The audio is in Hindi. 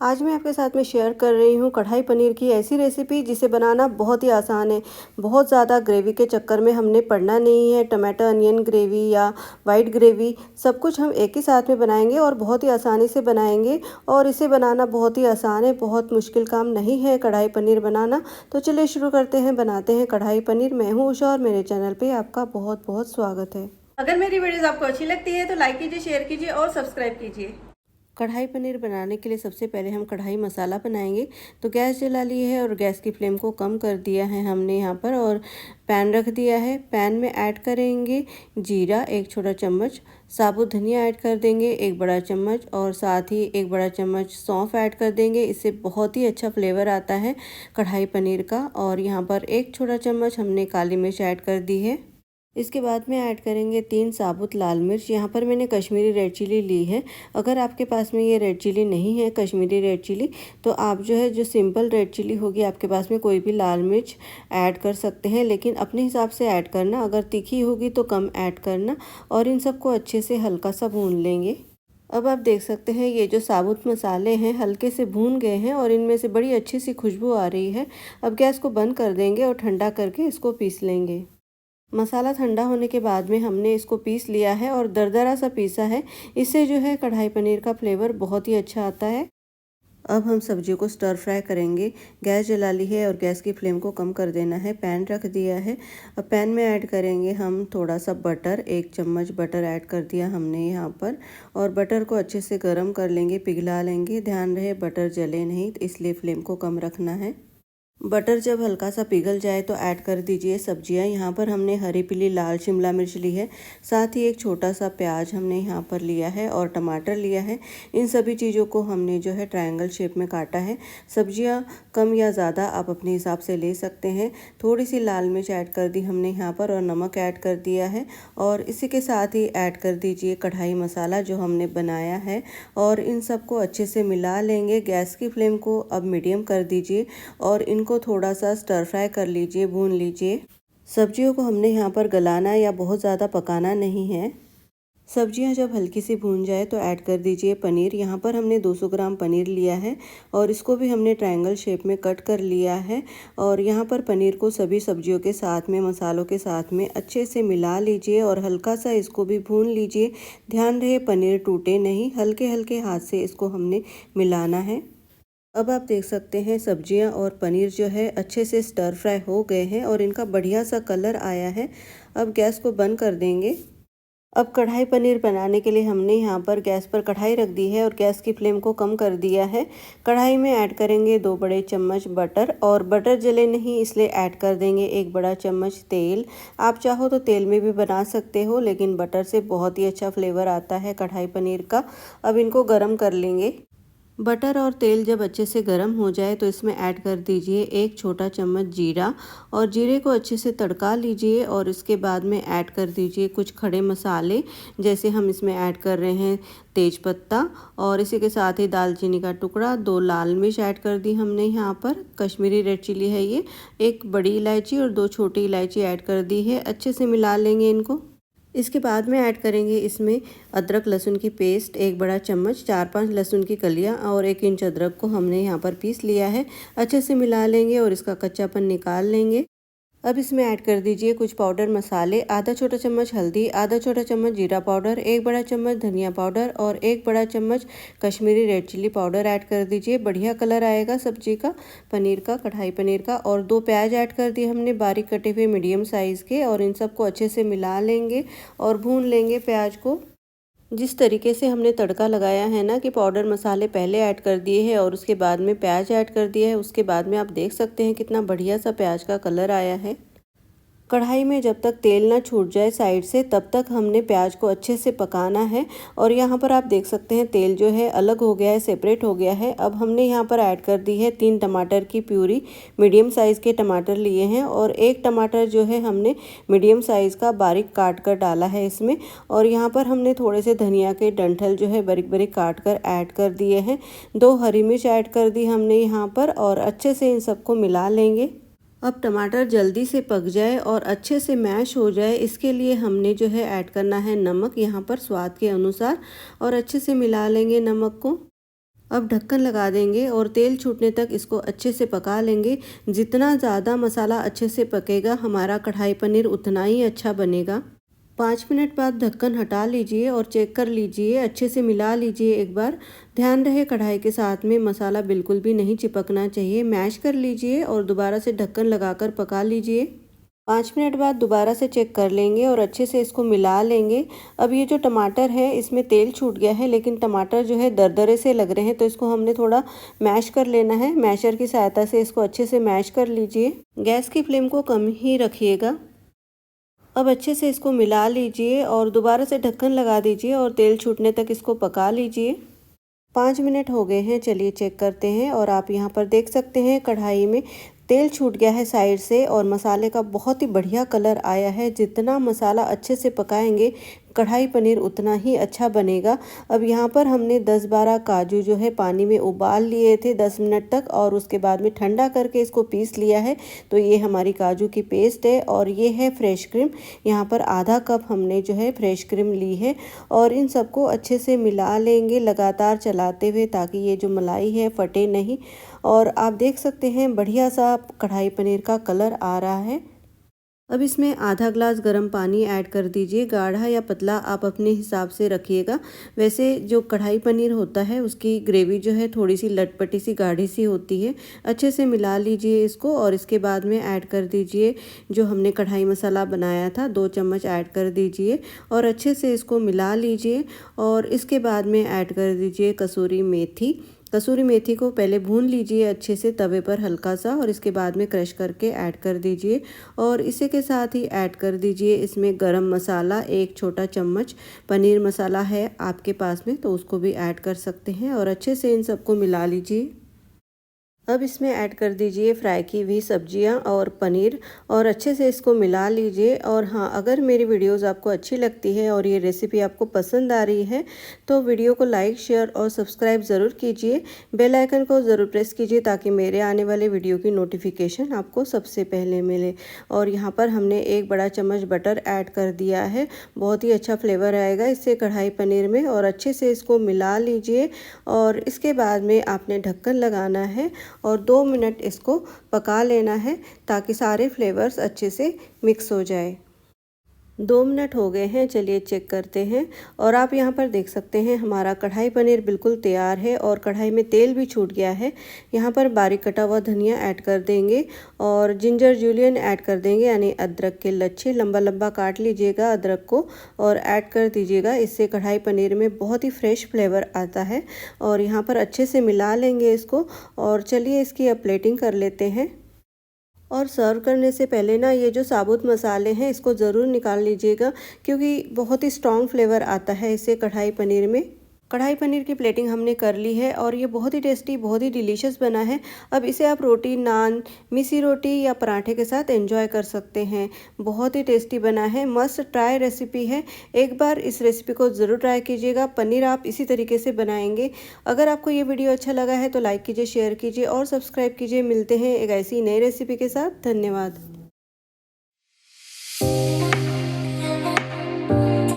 आज मैं आपके साथ में शेयर कर रही हूँ कढ़ाई पनीर की ऐसी रेसिपी जिसे बनाना बहुत ही आसान है। बहुत ज़्यादा ग्रेवी के चक्कर में हमने पड़ना नहीं है। टमाटर अनियन ग्रेवी या वाइट ग्रेवी सब कुछ हम एक ही साथ में बनाएंगे और बहुत ही आसानी से बनाएंगे। और इसे बनाना बहुत ही आसान है, बहुत मुश्किल काम नहीं है कढ़ाई पनीर बनाना। तो चलिए शुरू करते हैं, बनाते हैं कढ़ाई पनीर। मैं हूँ उषा और मेरे चैनल पर आपका बहुत बहुत स्वागत है। अगर मेरी वीडियोस आपको अच्छी लगती है तो लाइक कीजिए, शेयर कीजिए और सब्सक्राइब कीजिए। कढ़ाई पनीर बनाने के लिए सबसे पहले हम कढ़ाई मसाला बनाएंगे। तो गैस जला ली है और गैस की फ्लेम को कम कर दिया है हमने यहाँ पर, और पैन रख दिया है। पैन में ऐड करेंगे जीरा 1 छोटा चम्मच, साबुत धनिया ऐड कर देंगे 1 बड़ा चम्मच, और साथ ही 1 बड़ा चम्मच सौंफ ऐड कर देंगे। इससे बहुत ही अच्छा फ्लेवर आता है कढ़ाई पनीर का। और यहाँ पर 1 छोटा चम्मच हमने काली मिर्च ऐड कर दी है। इसके बाद में ऐड करेंगे 3 साबुत लाल मिर्च। यहाँ पर मैंने कश्मीरी रेड चिली ली है। अगर आपके पास में ये रेड चिली नहीं है, कश्मीरी रेड चिली, तो आप जो सिंपल रेड चिली होगी आपके पास में, कोई भी लाल मिर्च ऐड कर सकते हैं, लेकिन अपने हिसाब से ऐड करना। अगर तीखी होगी तो कम ऐड करना। और इन सबको अच्छे से हल्का सा भून लेंगे। अब आप देख सकते हैं ये जो साबुत मसाले हैं हल्के से भून गए हैं और इनमें से बड़ी अच्छी सी खुशबू आ रही है। अब गैस को बंद कर देंगे और ठंडा करके इसको पीस लेंगे। मसाला ठंडा होने के बाद में हमने इसको पीस लिया है और दरदरा सा पीसा है। इससे कढ़ाई पनीर का फ्लेवर बहुत ही अच्छा आता है। अब हम सब्जियों को स्टर फ्राई करेंगे। गैस जला ली है और गैस की फ्लेम को कम कर देना है। पैन रख दिया है। अब पैन में ऐड करेंगे हम थोड़ा सा बटर, 1 चम्मच बटर ऐड कर दिया हमने यहाँ पर। और बटर को अच्छे से गर्म कर लेंगे, पिघला लेंगे। ध्यान रहे बटर जले नहीं, इसलिए फ्लेम को कम रखना है। बटर जब हल्का सा पिघल जाए तो ऐड कर दीजिए सब्जियां। यहाँ पर हमने हरी पीली लाल शिमला मिर्च ली है, साथ ही एक छोटा सा प्याज हमने यहाँ पर लिया है और टमाटर लिया है। इन सभी चीज़ों को हमने ट्रायंगल शेप में काटा है। सब्जियां कम या ज़्यादा आप अपने हिसाब से ले सकते हैं। थोड़ी सी लाल मिर्च ऐड कर दी हमने यहाँ पर और नमक ऐड कर दिया है। और इसी के साथ ही ऐड कर दीजिए कढ़ाई मसाला जो हमने बनाया है, और इन सबको अच्छे से मिला लेंगे। गैस की फ्लेम को अब मीडियम कर दीजिए और इनको थोड़ा सा स्टर फ्राई कर लीजिए, भून लीजिए। सब्जियों को हमने यहाँ पर गलाना या बहुत ज़्यादा पकाना नहीं है। सब्जियां जब हल्की सी भून जाए तो ऐड कर दीजिए पनीर। यहाँ पर हमने 200 ग्राम पनीर लिया है और इसको भी हमने ट्रायंगल शेप में कट कर लिया है। और यहाँ पर पनीर को सभी सब्जियों के साथ में, मसालों के साथ में अच्छे से मिला लीजिए और हल्का सा इसको भी भून लीजिए। ध्यान रहे पनीर टूटे नहीं, हल्के हल्के हाथ से इसको हमने मिलाना है। अब आप देख सकते हैं सब्जियां और पनीर अच्छे से स्टर फ्राई हो गए हैं और इनका बढ़िया सा कलर आया है। अब गैस को बंद कर देंगे। अब कढ़ाई पनीर बनाने के लिए हमने यहाँ पर गैस पर कढ़ाई रख दी है और गैस की फ्लेम को कम कर दिया है। कढ़ाई में ऐड करेंगे 2 बड़े चम्मच बटर, और बटर जले नहीं इसलिए ऐड कर देंगे 1 बड़ा चम्मच तेल। आप चाहो तो तेल में भी बना सकते हो, लेकिन बटर से बहुत ही अच्छा फ्लेवर आता है कढ़ाई पनीर का। अब इनको गर्म कर लेंगे। बटर और तेल जब अच्छे से गर्म हो जाए तो इसमें ऐड कर दीजिए 1 छोटा चम्मच जीरा, और जीरे को अच्छे से तड़का लीजिए। और इसके बाद में ऐड कर दीजिए कुछ खड़े मसाले, जैसे हम इसमें ऐड कर रहे हैं तेज पत्ता, और इसी के साथ ही दालचीनी का टुकड़ा, 2 लाल मिर्च ऐड कर दी हमने यहाँ पर, कश्मीरी रेड चिली है ये, 1 बड़ी इलायची और 2 छोटी इलायची ऐड कर दी है। अच्छे से मिला लेंगे इनको। इसके बाद में ऐड करेंगे इसमें अदरक लहसुन की पेस्ट 1 बड़ा चम्मच, 4-5 लहसुन की कलियां और 1 इंच अदरक को हमने यहाँ पर पीस लिया है। अच्छे से मिला लेंगे और इसका कच्चापन निकाल लेंगे। अब इसमें ऐड कर दीजिए कुछ पाउडर मसाले, आधा छोटा चम्मच हल्दी, आधा छोटा चम्मच जीरा पाउडर, 1 बड़ा चम्मच धनिया पाउडर और 1 बड़ा चम्मच Kashmiri red chilli powder add कर दीजिए। बढ़िया कलर आएगा सब्जी का, पनीर का, कढ़ाई पनीर का। और 2 प्याज ऐड कर दिए हमने बारीक कटे हुए मीडियम साइज़ के, और इन सबको अच्छे से मिला लेंगे और भून लेंगे प्याज को। जिस तरीके से हमने तड़का लगाया है ना, कि पाउडर मसाले पहले ऐड कर दिए हैं और उसके बाद में प्याज ऐड कर दिया है, उसके बाद में आप देख सकते हैं कितना बढ़िया सा प्याज का कलर आया है। कढ़ाई में जब तक तेल ना छूट जाए साइड से, तब तक हमने प्याज को अच्छे से पकाना है। और यहाँ पर आप देख सकते हैं तेल अलग हो गया है, सेपरेट हो गया है। अब हमने यहाँ पर ऐड कर दी है 3 टमाटर की प्यूरी। मीडियम साइज़ के टमाटर लिए हैं और 1 टमाटर हमने मीडियम साइज़ का बारीक काट कर डाला है इसमें। और यहाँ पर हमने थोड़े से धनिया के डंठल बारीक बारीक काट कर ऐड कर दिए हैं। 2 हरी मिर्च ऐड कर दी हमने यहाँ पर, और अच्छे से इन सबको मिला लेंगे। अब टमाटर जल्दी से पक जाए और अच्छे से मैश हो जाए, इसके लिए हमने ऐड करना है नमक यहाँ पर स्वाद के अनुसार, और अच्छे से मिला लेंगे नमक को। अब ढक्कन लगा देंगे और तेल छूटने तक इसको अच्छे से पका लेंगे। जितना ज़्यादा मसाला अच्छे से पकेगा हमारा कढ़ाई पनीर उतना ही अच्छा बनेगा। 5 मिनट बाद ढक्कन हटा लीजिए और चेक कर लीजिए, अच्छे से मिला लीजिए एक बार। ध्यान रहे कढ़ाई के साथ में मसाला बिल्कुल भी नहीं चिपकना चाहिए। मैश कर लीजिए और दोबारा से ढक्कन लगाकर पका लीजिए। 5 मिनट बाद दोबारा से चेक कर लेंगे और अच्छे से इसको मिला लेंगे। अब ये जो टमाटर है इसमें तेल छूट गया है, लेकिन टमाटर जो है दरदरे से लग रहे हैं, तो इसको हमने थोड़ा मैश कर लेना है। मैशर की सहायता से इसको अच्छे से मैश कर लीजिए। गैस की फ्लेम को कम ही रखिएगा। अब अच्छे से इसको मिला लीजिए और दोबारा से ढक्कन लगा दीजिए और तेल छूटने तक इसको पका लीजिए। 5 मिनट हो गए हैं, चलिए चेक करते हैं। और आप यहाँ पर देख सकते हैं कढ़ाई में तेल छूट गया है साइड से और मसाले का बहुत ही बढ़िया कलर आया है। जितना मसाला अच्छे से पकाएंगे कढ़ाई पनीर उतना ही अच्छा बनेगा। अब यहाँ पर हमने 10-12 काजू जो है पानी में उबाल लिए थे 10 मिनट तक और उसके बाद में ठंडा करके इसको पीस लिया है। तो ये हमारी काजू की पेस्ट है। और ये है फ्रेश क्रीम, यहाँ पर आधा कप हमने जो है फ्रेश क्रीम ली है। और इन सबको अच्छे से मिला लेंगे लगातार चलाते हुए, ताकि ये जो मलाई है फटे नहीं। और आप देख सकते हैं बढ़िया सा कढ़ाई पनीर का कलर आ रहा है। अब इसमें आधा ग्लास गर्म पानी ऐड कर दीजिए। गाढ़ा या पतला आप अपने हिसाब से रखिएगा। वैसे जो कढ़ाई पनीर होता है उसकी ग्रेवी जो है थोड़ी सी लटपटी सी गाढ़ी सी होती है। अच्छे से मिला लीजिए इसको और इसके बाद में ऐड कर दीजिए जो हमने कढ़ाई मसाला बनाया था, 2 चम्मच ऐड कर दीजिए और अच्छे से इसको मिला लीजिए। और इसके बाद में ऐड कर दीजिए कसूरी मेथी। कसूरी मेथी को पहले भून लीजिए अच्छे से तवे पर हल्का सा और इसके बाद में क्रश करके ऐड कर दीजिए। और इसी के साथ ही ऐड कर दीजिए इसमें गरम मसाला 1 छोटा चम्मच। पनीर मसाला है आपके पास में तो उसको भी ऐड कर सकते हैं और अच्छे से इन सबको मिला लीजिए। अब इसमें ऐड कर दीजिए फ्राई की हुई सब्जियां और पनीर और अच्छे से इसको मिला लीजिए। और हाँ, अगर मेरी वीडियोस आपको अच्छी लगती है और ये रेसिपी आपको पसंद आ रही है तो वीडियो को लाइक, शेयर और सब्सक्राइब ज़रूर कीजिए। बेल आइकन को ज़रूर प्रेस कीजिए ताकि मेरे आने वाले वीडियो की नोटिफिकेशन आपको सबसे पहले मिले। और यहाँ पर हमने 1 बड़ा चम्मच बटर ऐड कर दिया है। बहुत ही अच्छा फ्लेवर आएगा इससे कढ़ाई पनीर में। और अच्छे से इसको मिला लीजिए और इसके बाद में आपने ढक्कन लगाना है और 2 मिनट इसको पका लेना है ताकि सारे फ्लेवर्स अच्छे से मिक्स हो जाए। 2 मिनट हो गए हैं, चलिए चेक करते हैं। और आप यहाँ पर देख सकते हैं हमारा कढ़ाई पनीर बिल्कुल तैयार है और कढ़ाई में तेल भी छूट गया है। यहाँ पर बारीक कटा हुआ धनिया ऐड कर देंगे और जिंजर जूलियन ऐड कर देंगे, यानी अदरक के लच्छे लंबा लंबा काट लीजिएगा अदरक को और ऐड कर दीजिएगा। इससे कढ़ाई पनीर में बहुत ही फ्रेश फ्लेवर आता है। और यहाँ पर अच्छे से मिला लेंगे इसको और चलिए इसकी अब प्लेटिंग कर लेते हैं। और सर्व करने से पहले ना ये जो साबुत मसाले हैं इसको ज़रूर निकाल लीजिएगा, क्योंकि बहुत ही स्ट्रॉन्ग फ्लेवर आता है इससे कढ़ाई पनीर में। कढ़ाई पनीर की प्लेटिंग हमने कर ली है और ये बहुत ही टेस्टी, बहुत ही डिलीशियस बना है। अब इसे आप रोटी, नान, मिसी रोटी या पराठे के साथ एंजॉय कर सकते हैं। बहुत ही टेस्टी बना है, मस्ट ट्राई रेसिपी है। एक बार इस रेसिपी को ज़रूर ट्राई कीजिएगा। पनीर आप इसी तरीके से बनाएंगे। अगर आपको ये वीडियो अच्छा लगा है तो लाइक कीजिए, शेयर कीजिए और सब्सक्राइब कीजिए। मिलते हैं एक ऐसी नई रेसिपी के साथ। धन्यवाद।